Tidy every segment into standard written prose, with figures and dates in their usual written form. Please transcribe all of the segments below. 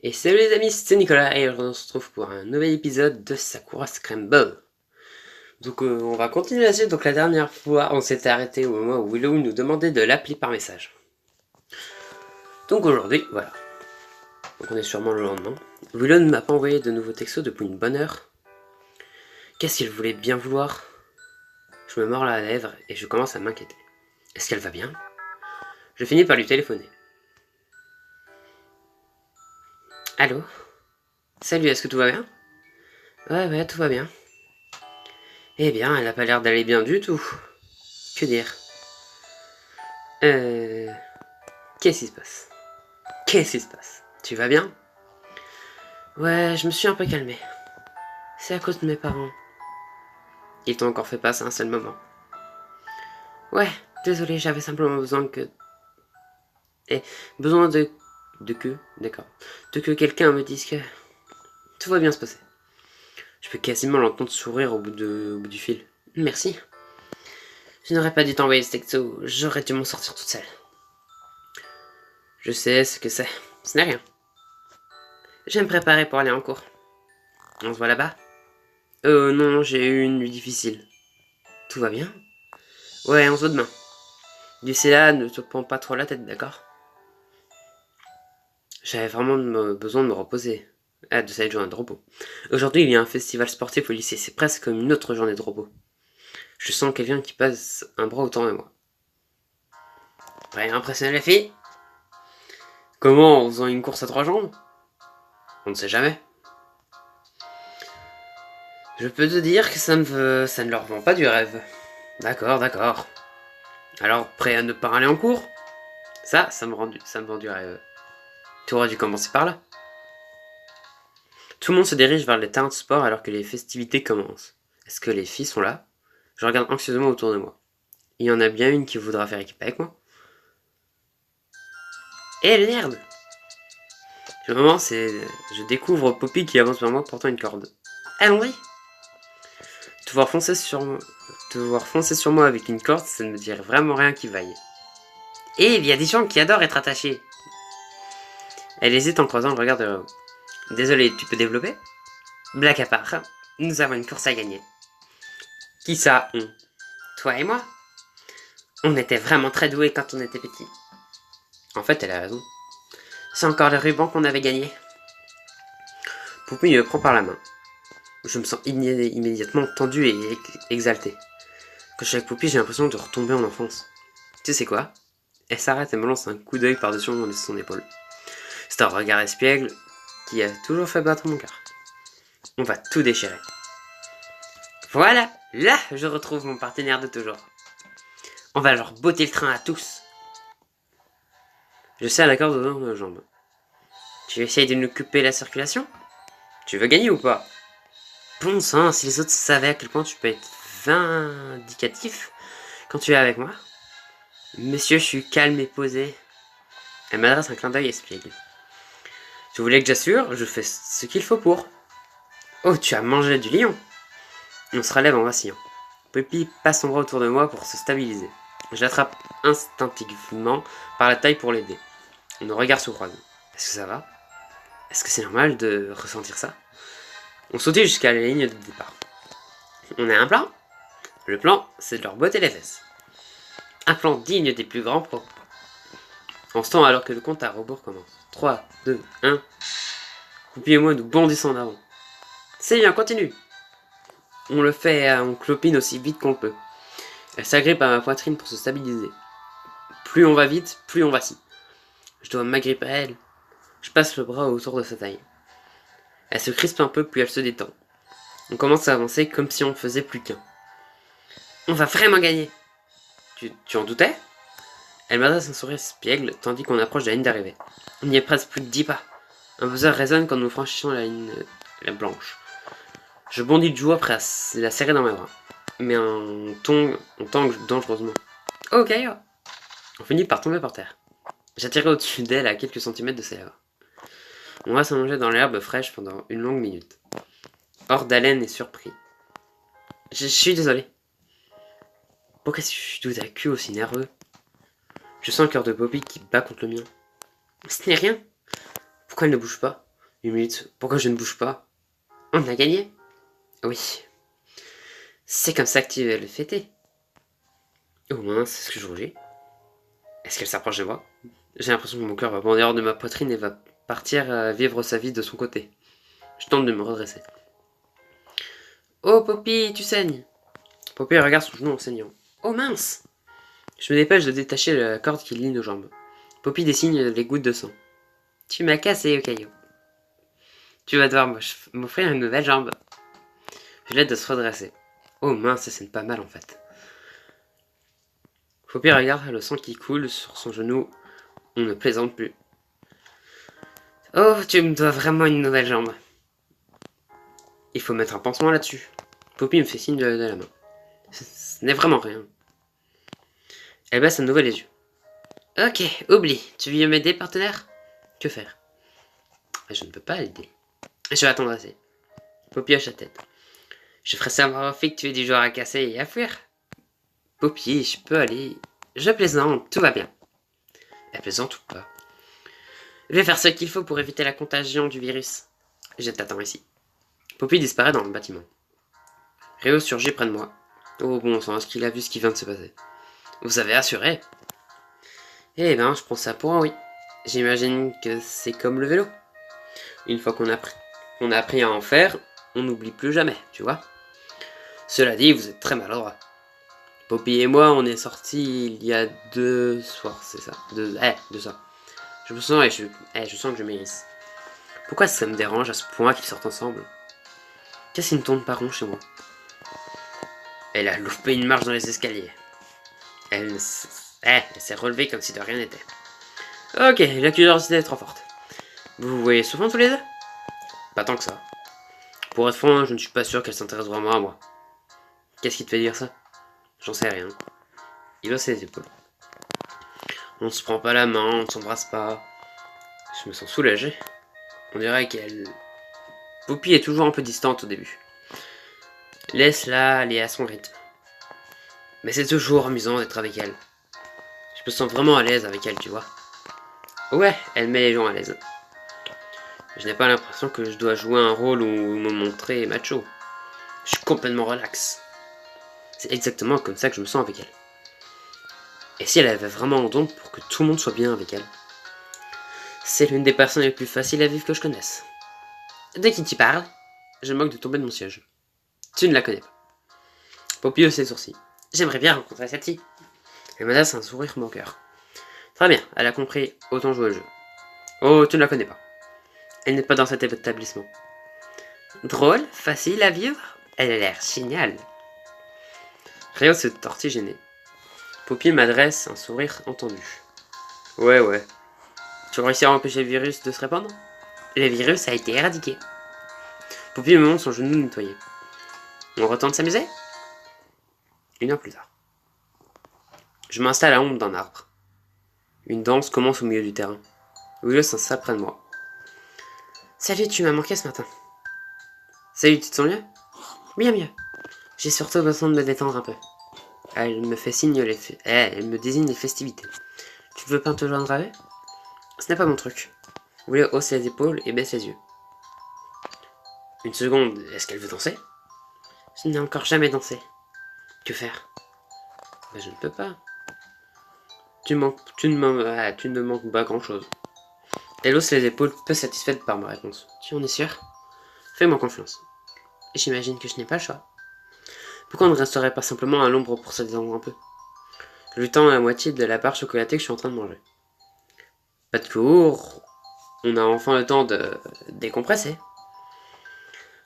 Et salut les amis, c'est Nicolas et on se retrouve pour un nouvel épisode de Sakura Scramble. Donc on va continuer là-dessus. Donc la dernière fois, on s'était arrêté au moment où Willow nous demandait de l'appeler par message. Donc aujourd'hui, voilà. Donc on est sûrement le lendemain. Willow ne m'a pas envoyé de nouveaux textos depuis une bonne heure. Qu'est-ce qu'il voulait bien vouloir? Je me mords la lèvre et je commence à m'inquiéter. Est-ce qu'elle va bien? Je finis par lui téléphoner. Allô? Salut, est-ce que tout va bien? Ouais, tout va bien. Eh bien, elle a pas l'air d'aller bien du tout. Que dire? Euh... Qu'est-ce qui se passe? Qu'est-ce qui se passe? Tu vas bien? Ouais, je me suis un peu calmé. C'est à cause de mes parents. Ils t'ont encore fait passer un seul moment. Ouais, désolé, j'avais simplement besoin que... besoin de... D'accord. De que quelqu'un me dise que... Tout va bien se passer. Je peux quasiment l'entendre sourire au bout du fil. Merci. Je n'aurais pas dû t'envoyer ce texto, j'aurais dû m'en sortir toute seule. Je sais ce que c'est. Ce n'est rien. Je vais me préparer pour aller en cours. On se voit là-bas? Non, j'ai eu une nuit difficile. Tout va bien? Ouais, on se voit demain. D'ici là, ne te prends pas trop la tête, d'accord? J'avais vraiment besoin de me reposer. Ah, de cette journée de repos. Aujourd'hui, il y a un festival sportif au lycée, c'est presque comme une autre journée de repos. Je sens quelqu'un qui passe un bras autour de moi. Prêt à impressionner les filles? Comment, en faisant une course à 3 jambes? On ne sait jamais. Je peux te dire que ça ne leur vend pas du rêve. D'accord. Alors, prêt à ne pas aller en cours? Ça me vend du rêve. Tu aurais dû commencer par là. Tout le monde se dirige vers les terrains de sport alors que les festivités commencent. Est-ce que les filles sont là? Je regarde anxieusement autour de moi. Il y en a bien une qui voudra faire équipe avec moi. Eh merde! Le moment, je découvre Poppy qui avance vers moi portant une corde. Allons-y! Te voir foncer sur moi avec une corde, ça ne me dirait vraiment rien qui vaille. Et il y a des gens qui adorent être attachés. Elle hésite en croisant le regard de Rao. Désolé, tu peux développer? Blague à part, nous avons une course à gagner. Qui ça, on? Toi et moi? On était vraiment très doués quand on était petits. En fait, elle a raison. C'est encore le ruban qu'on avait gagné. Poupée me prend par la main. Je me sens immédiatement tendu et exalté. Quand je suis avec Poupée, j'ai l'impression de retomber en enfance. Tu sais quoi? Elle s'arrête et me lance un coup d'œil par-dessus son épaule. C'est un regard espiègle qui a toujours fait battre mon cœur. On va tout déchirer. Voilà, là, je retrouve mon partenaire de toujours. On va leur botter le train à tous. Je serre la corde dans mes jambes. Tu essayes de nous couper la circulation? Tu veux gagner ou pas? Bon sang, si les autres savaient à quel point tu peux être vindicatif quand tu es avec moi. Monsieur, je suis calme et posé. Elle m'adresse un clin d'œil espiègle. Tu voulais que j'assure? Je fais ce qu'il faut pour. Oh, tu as mangé du lion. On se relève en vacillant. Poppy passe son bras autour de moi pour se stabiliser. Je l'attrape instinctivement par la taille pour l'aider. Nos regards se croisent. Est-ce que ça va? Est-ce que c'est normal de ressentir ça? On sautait jusqu'à la ligne de départ. On a un plan? Le plan, c'est de leur botter les fesses. Un plan digne des plus grands pros. En ce temps, alors que le compte à rebours commence. 3, 2, 1. Poupie et moi nous bondissons en avant. C'est bien, continue. On le fait, on clopine aussi vite qu'on le peut. Elle s'agrippe à ma poitrine pour se stabiliser. Plus on va vite, plus on vacille. Je dois m'agripper à elle. Je passe le bras autour de sa taille. Elle se crispe un peu, puis elle se détend. On commence à avancer comme si on ne faisait plus qu'un. On va vraiment gagner. Tu en doutais? Elle m'adresse un sourire espiègle tandis qu'on approche de la ligne d'arrivée. On n'y est presque plus que 10 pas. Un buzzer résonne quand nous franchissons la ligne blanche. Je bondis de joie prêt à la serrer dans mes bras. Mais on tangue dangereusement. Oh, Kaio! On finit par tomber par terre. J'atterris au-dessus d'elle à quelques centimètres de ses lèvres. On va s'allonger dans l'herbe fraîche pendant une longue minute. Hors d'haleine et surpris. Je suis désolé. Pourquoi suis-je tout à cul aussi nerveux? Je sens le cœur de Bobby qui bat contre le mien. Ce n'est rien. Pourquoi elle ne bouge pas? Une minute, pourquoi je ne bouge pas? On a gagné? Oui. C'est comme ça que tu veux le fêter. Oh mince, c'est ce que je rougis. Est-ce qu'elle s'approche de moi? J'ai l'impression que mon cœur va bondir hors de ma poitrine et va partir vivre sa vie de son côté. Je tente de me redresser. Oh Poppy, tu saignes. Poppy regarde son genou en saignant. Oh mince! Je me dépêche de détacher la corde qui lie nos jambes. Poppy dessine les gouttes de sang. Tu m'as cassé, Okayo. Tu vas devoir m'offrir une nouvelle jambe. Je l'aide à se redresser. Oh mince, ça saigne pas mal en fait. Poppy regarde le sang qui coule sur son genou. On ne plaisante plus. Oh, tu me dois vraiment une nouvelle jambe. Il faut mettre un pansement là-dessus. Poppy me fait signe de la main. Ce n'est vraiment rien. Elle baisse à nouveau les yeux. Ok, oublie. Tu viens m'aider, partenaire? Que faire? Je ne peux pas l'aider. Je vais attendre assez. Poppy hoche la tête. Je ferai savoir aux filles que tu es du genre à casser et à fuir. Poppy, je peux aller. Je plaisante, tout va bien. Elle plaisante ou pas? Je vais faire ce qu'il faut pour éviter la contagion du virus. Je t'attends ici. Poppy disparaît dans le bâtiment. Réo surgit près de moi. Oh bon sang, est-ce qu'il a vu ce qui vient de se passer? Vous avez assuré? Eh ben, je prends ça pour un oui. J'imagine que c'est comme le vélo. Une fois qu'on a appris à en faire, on n'oublie plus jamais, tu vois. Cela dit, vous êtes très maladroit. Poppy et moi, on est sortis il y a 2 soirs, c'est ça. De ça. Je me sens je sens que je m'hérisse. Pourquoi ça me dérange à ce point qu'ils sortent ensemble? Qu'est-ce qui ne tourne pas rond chez moi? Elle a loupé une marche dans les escaliers. Elle s'est relevée comme si de rien n'était. Ok, la curiosité est trop forte. Vous vous voyez souvent tous les deux? Pas tant que ça. Pour être franc, je ne suis pas sûr qu'elle s'intéresse vraiment à moi. Qu'est-ce qui te fait dire ça? J'en sais rien. Il hausse ses épaules. On ne se prend pas la main, on ne s'embrasse pas. Je me sens soulagé. On dirait qu'elle... Poppy est toujours un peu distante au début. Laisse-la aller à son rythme. Mais c'est toujours amusant d'être avec elle. Je me sens vraiment à l'aise avec elle, tu vois. Ouais, elle met les gens à l'aise. Je n'ai pas l'impression que je dois jouer un rôle ou me montrer macho. Je suis complètement relax. C'est exactement comme ça que je me sens avec elle. Et si elle avait vraiment un don pour que tout le monde soit bien avec elle? C'est l'une des personnes les plus faciles à vivre que je connaisse. De qui tu parles? Je moque de tomber de mon siège. Tu ne la connais pas. Poppy hausse ses sourcils. J'aimerais bien rencontrer cette fille. Elle m'adresse un sourire moqueur. Très bien, elle a compris, autant jouer au jeu. Oh, tu ne la connais pas. Elle n'est pas dans cet établissement. Drôle, facile à vivre, elle a l'air géniale. Réo se tortille gêné. Poppy m'adresse un sourire entendu. Ouais. Tu vas réussir à empêcher le virus de se répandre? Le virus a été éradiqué. Poppy me montre son genou nettoyé. On retourne s'amuser? 1 heure plus tard. Je m'installe à l'ombre d'un arbre. Une danse commence au milieu du terrain. Willow s'installe près de moi. Salut, tu m'as manqué ce matin. Salut, tu te sens mieux? Bien mieux. J'ai surtout besoin de me détendre un peu. Elle me fait signe elle me désigne les festivités. Tu veux pas te joindre à eux? Ce n'est pas mon truc. Willow hausse les épaules et baisse les yeux. Une seconde, est-ce qu'elle veut danser? Je n'ai encore jamais dansé. Que faire? Je ne peux pas. Tu ne me manques pas grand-chose. Elle hausse les épaules, peu satisfaite par ma réponse. Tu en es sûr? Fais-moi confiance. J'imagine que je n'ai pas le choix. Pourquoi on ne resterait pas simplement à l'ombre pour se détendre un peu? Je lui tends la moitié de la barre chocolatée que je suis en train de manger. Pas de cours. On a enfin le temps de décompresser.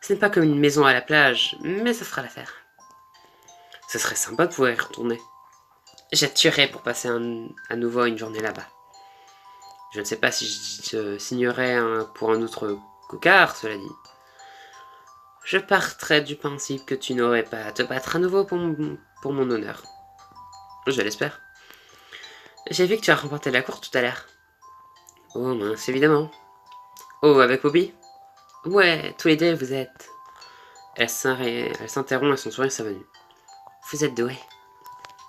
Ce n'est pas comme une maison à la plage, mais ça fera l'affaire. Ce serait sympa de pouvoir y retourner. J'ai tuerais pour passer à nouveau une journée là-bas. Je ne sais pas si je signerais pour un autre cocard, cela dit. Je partirais du principe que tu n'aurais pas à te battre à nouveau pour mon honneur. Je l'espère. J'ai vu que tu as remporté la course tout à l'heure. Oh mince, évidemment. Oh, avec Poppy? Ouais, tous les deux vous êtes... Elle s'interrompt et son sourire s'avenue. Vous êtes doués.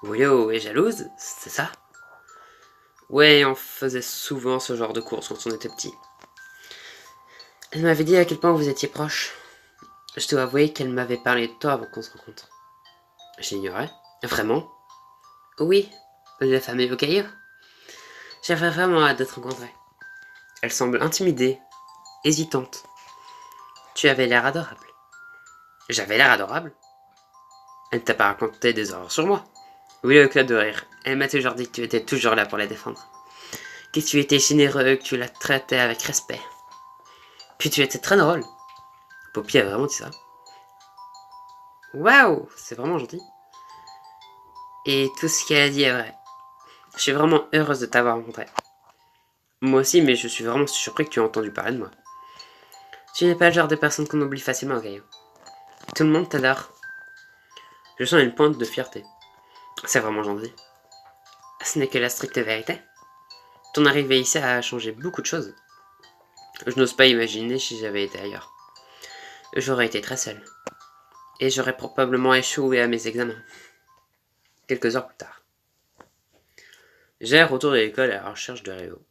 Willow est jalouse, c'est ça? Ouais, on faisait souvent ce genre de course quand on était petit. Elle m'avait dit à quel point vous étiez proches. Je dois avouer qu'elle m'avait parlé de toi avant qu'on se rencontre. J'ignorais. Vraiment? Oui, la famille Okayo. J'avais vraiment hâte de te rencontrer. Elle semble intimidée, hésitante. Tu avais l'air adorable. J'avais l'air adorable? Elle ne t'a pas raconté des horreurs sur moi? Oui, le éclat de rire. Elle m'a toujours dit que tu étais toujours là pour la défendre. Que tu étais généreux, que tu la traitais avec respect. Puis tu étais très drôle. Poppy a vraiment dit ça. Waouh, c'est vraiment gentil. Et tout ce qu'elle a dit est vrai. Je suis vraiment heureuse de t'avoir rencontré. Moi aussi, mais je suis vraiment surpris que tu aies entendu parler de moi. Tu n'es pas le genre de personne qu'on oublie facilement, Gaio. Tout le monde t'adore. Je sens une pointe de fierté. C'est vraiment gentil. Ce n'est que la stricte vérité. Ton arrivée ici a changé beaucoup de choses. Je n'ose pas imaginer si j'avais été ailleurs. J'aurais été très seule. Et j'aurais probablement échoué à mes examens. Quelques heures plus tard. J'erre autour de l'école à la recherche de Réo.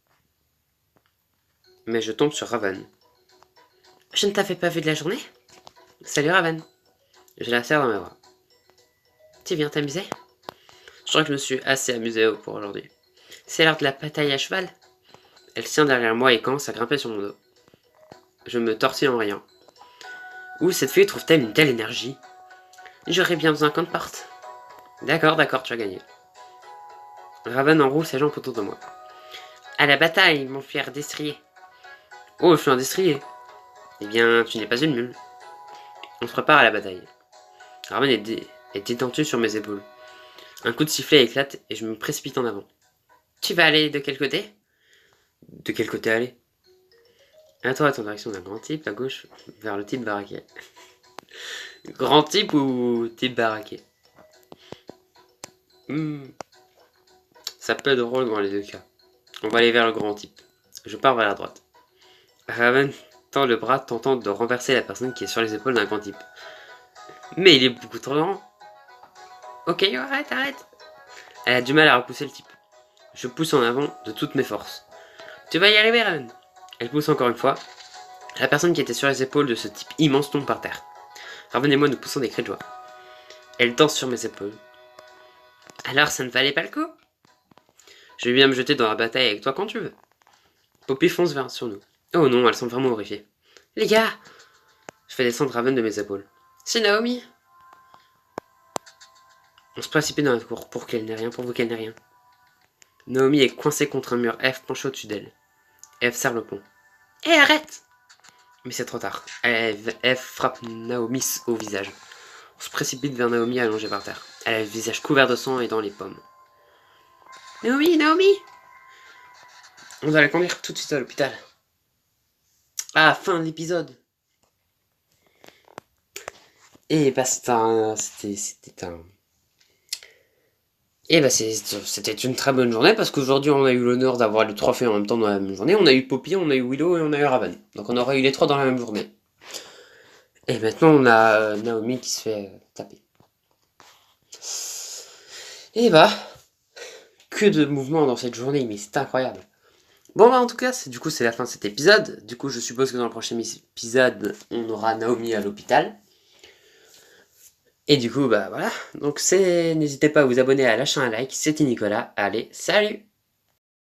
Mais je tombe sur Raven. Je ne t'avais pas vu de la journée? Salut Raven. Je la serre dans mes bras. Tu viens t'amuser? Je crois que je me suis assez amusé pour aujourd'hui. C'est l'heure de la bataille à cheval. Elle tient derrière moi et commence à grimper sur mon dos. Je me tortille en riant. Où cette fille trouve-t-elle une telle énergie? J'aurais bien besoin qu'on te porte. D'accord, tu as gagné. Raven enroule ses jambes autour de moi. À la bataille, mon fier destrier. Oh, je suis un destrier. Eh bien, tu n'es pas une mule. On se prépare à la bataille. Raven est détendu sur mes épaules. Un coup de sifflet éclate et je me précipite en avant. Tu vas aller de quel côté? De quel côté aller? À toi, en direction d'un grand type, à gauche, vers le type baraqué. Grand type ou type baraqué? Ça peut être drôle dans les deux cas. On va aller vers le grand type. Je pars vers la droite. Raven tend le bras tentant de renverser la personne qui est sur les épaules d'un grand type. Mais il est beaucoup trop grand. Ok, arrête. Elle a du mal à repousser le type. Je pousse en avant de toutes mes forces. Tu vas y arriver, Raven. Elle pousse encore une fois. La personne qui était sur les épaules de ce type immense tombe par terre. Raven et moi nous poussons des cris de joie. Elle danse sur mes épaules. Alors ça ne valait pas le coup? Je vais bien me jeter dans la bataille avec toi quand tu veux. Poppy fonce sur nous. Oh non, elle semble vraiment horrifiée. Les gars! Je fais descendre Raven de mes épaules. C'est Naomi! On se précipite dans la cour pour qu'elle n'ait rien, pourvu qu'elle n'ait rien. Naomi est coincée contre un mur, F penché au-dessus d'elle. F serre le pont. Hé, arrête! Mais c'est trop tard. F frappe Naomi au visage. On se précipite vers Naomi allongée par terre. Elle a le visage couvert de sang et dans les pommes. Naomi! On doit la conduire tout de suite à l'hôpital. Ah, fin de l'épisode. Et bah c'était une très bonne journée parce qu'aujourd'hui on a eu l'honneur d'avoir les trois fées en même temps dans la même journée. On a eu Poppy, on a eu Willow et on a eu Raven. Donc on aura eu les trois dans la même journée. Et maintenant on a Naomi qui se fait taper. Et bah, que de mouvements dans cette journée, mais c'est incroyable. Bon bah en tout cas, c'est la fin de cet épisode. Du coup je suppose que dans le prochain épisode, on aura Naomi à l'hôpital. Et du coup bah voilà, donc n'hésitez pas à vous abonner, à lâcher un like, c'était Nicolas, allez, salut!